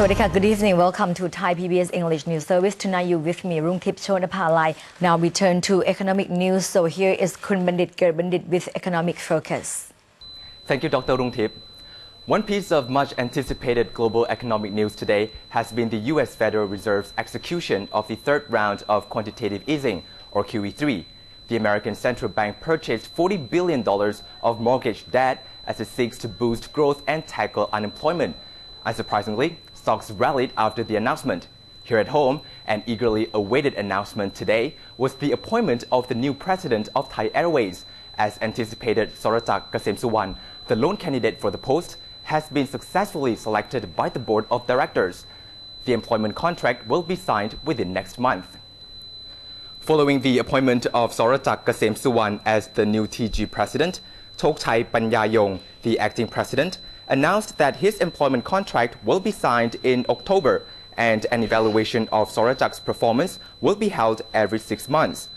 Sawadika, good evening. Welcome to Thai PBS English News Service. Tonight you with me, Rungtip Chonapalai. Now we turn to economic news. So here is Kun Bundit with economic focus. Thank you, Dr. Rungtip. One piece of much anticipated global economic news today has been the U.S. Federal Reserve's execution of the third round of quantitative easing, or QE3. The American Central Bank purchased $40 billion of mortgage debt as it seeks to boost growth and tackle unemployment. Unsurprisingly, stocks rallied after the announcement. Here at home, an eagerly awaited announcement today was the appointment of the new president of Thai Airways. As anticipated, Soratak Gasemsuwan, the lone candidate for the post, has been successfully selected by the board of directors. The employment contract will be signed within next month. Following the appointment of Soratak Gasemsuwan as the new TG president, Tok Thai Panyayong, the acting president, announced that his employment contract will be signed in October and an evaluation of Soratak's performance will be held every 6 months.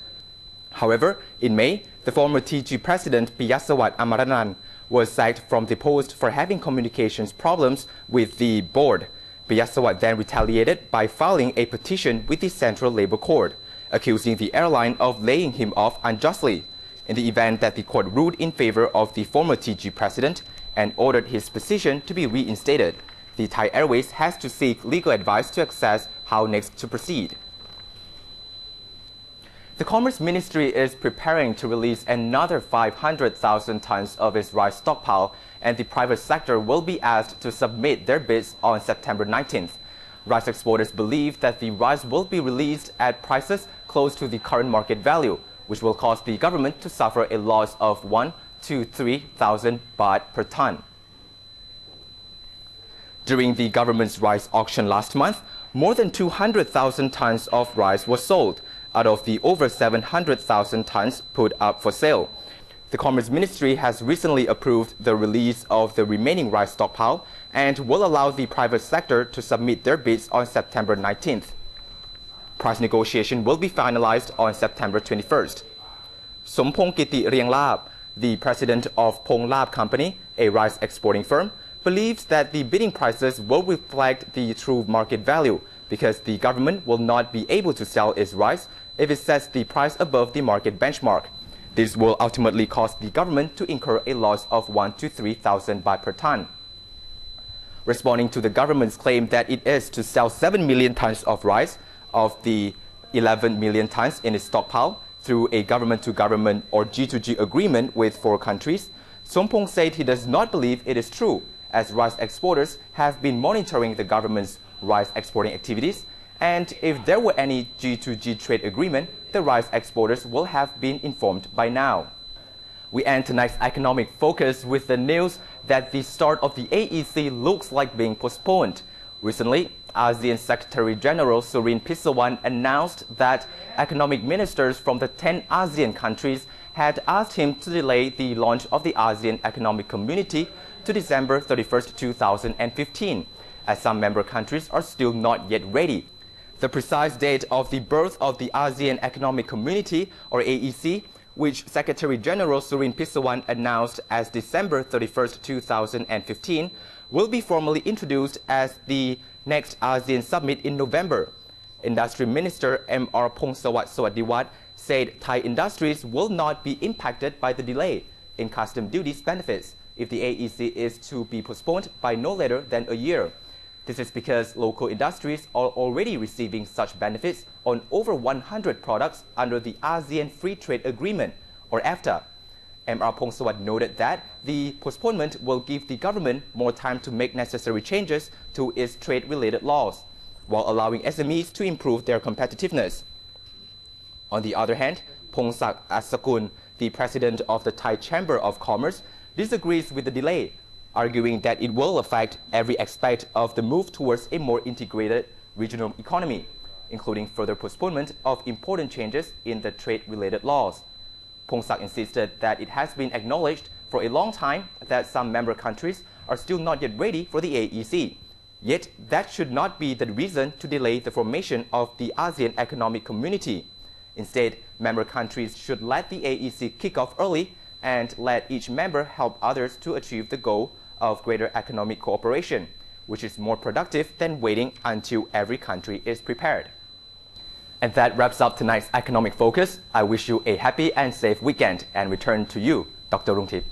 However, in May, the former TG president Piyasawat Amaranan was sacked from the post for having communications problems with the board. Piyasawat then retaliated by filing a petition with the Central Labor Court, accusing the airline of laying him off unjustly. In the event that the court ruled in favor of the former TG president and ordered his position to be reinstated, the Thai Airways has to seek legal advice to assess how next to proceed. The Commerce Ministry is preparing to release another 500,000 tons of its rice stockpile, and the private sector will be asked to submit their bids on September 19th. Rice exporters believe that the rice will be released at prices close to the current market value, which will cause the government to suffer a loss of 1,000 to 3,000 baht per ton. During the government's rice auction last month, more than 200,000 tons of rice was sold, out of the over 700,000 tons put up for sale. The Commerce Ministry has recently approved the release of the remaining rice stockpile and will allow the private sector to submit their bids on September 19th. Price negotiation will be finalized on September 21st. Sompong Kiti Rianglab, the president of Pong Lab Company, a rice exporting firm, believes that the bidding prices will reflect the true market value because the government will not be able to sell its rice if it sets the price above the market benchmark. This will ultimately cause the government to incur a loss of 1,000 to 3,000 baht per ton. Responding to the government's claim that it is to sell 7 million tons of rice of the 11 million tons in its stockpile through a government-to-government or G2G agreement with 4 countries, Sompong said he does not believe it is true, as rice exporters have been monitoring the government's rice exporting activities, and if there were any G2G trade agreement, the rice exporters will have been informed by now. We end tonight's economic focus with the news that the start of the AEC looks like being postponed. Recently, ASEAN Secretary General Surin Pissawan announced that economic ministers from the 10 ASEAN countries had asked him to delay the launch of the ASEAN Economic Community to December 31st, 2015, as some member countries are still not yet ready. The precise date of the birth of the ASEAN Economic Community, or AEC, which Secretary General Surin Pissawan announced as December 31st, 2015, will be formally introduced as the next ASEAN Summit in November. Industry Minister M.R. Pongsawat Sawadiwat said Thai industries will not be impacted by the delay in custom duties benefits if the AEC is to be postponed by no later than a year. This is because local industries are already receiving such benefits on over 100 products under the ASEAN Free Trade Agreement, or AFTA. M.R. Pongsawat noted that the postponement will give the government more time to make necessary changes to its trade-related laws, while allowing SMEs to improve their competitiveness. On the other hand, Pongsak Asakun, the president of the Thai Chamber of Commerce, disagrees with the delay, arguing that it will affect every aspect of the move towards a more integrated regional economy, including further postponement of important changes in the trade-related laws. Pongsak insisted that it has been acknowledged for a long time that some member countries are still not yet ready for the AEC. Yet, that should not be the reason to delay the formation of the ASEAN Economic Community. Instead, member countries should let the AEC kick off early and let each member help others to achieve the goal of greater economic cooperation. which is more productive than waiting until every country is prepared. And that wraps up tonight's Economic Focus. I wish you a happy and safe weekend and return to you, Dr. Rungtip.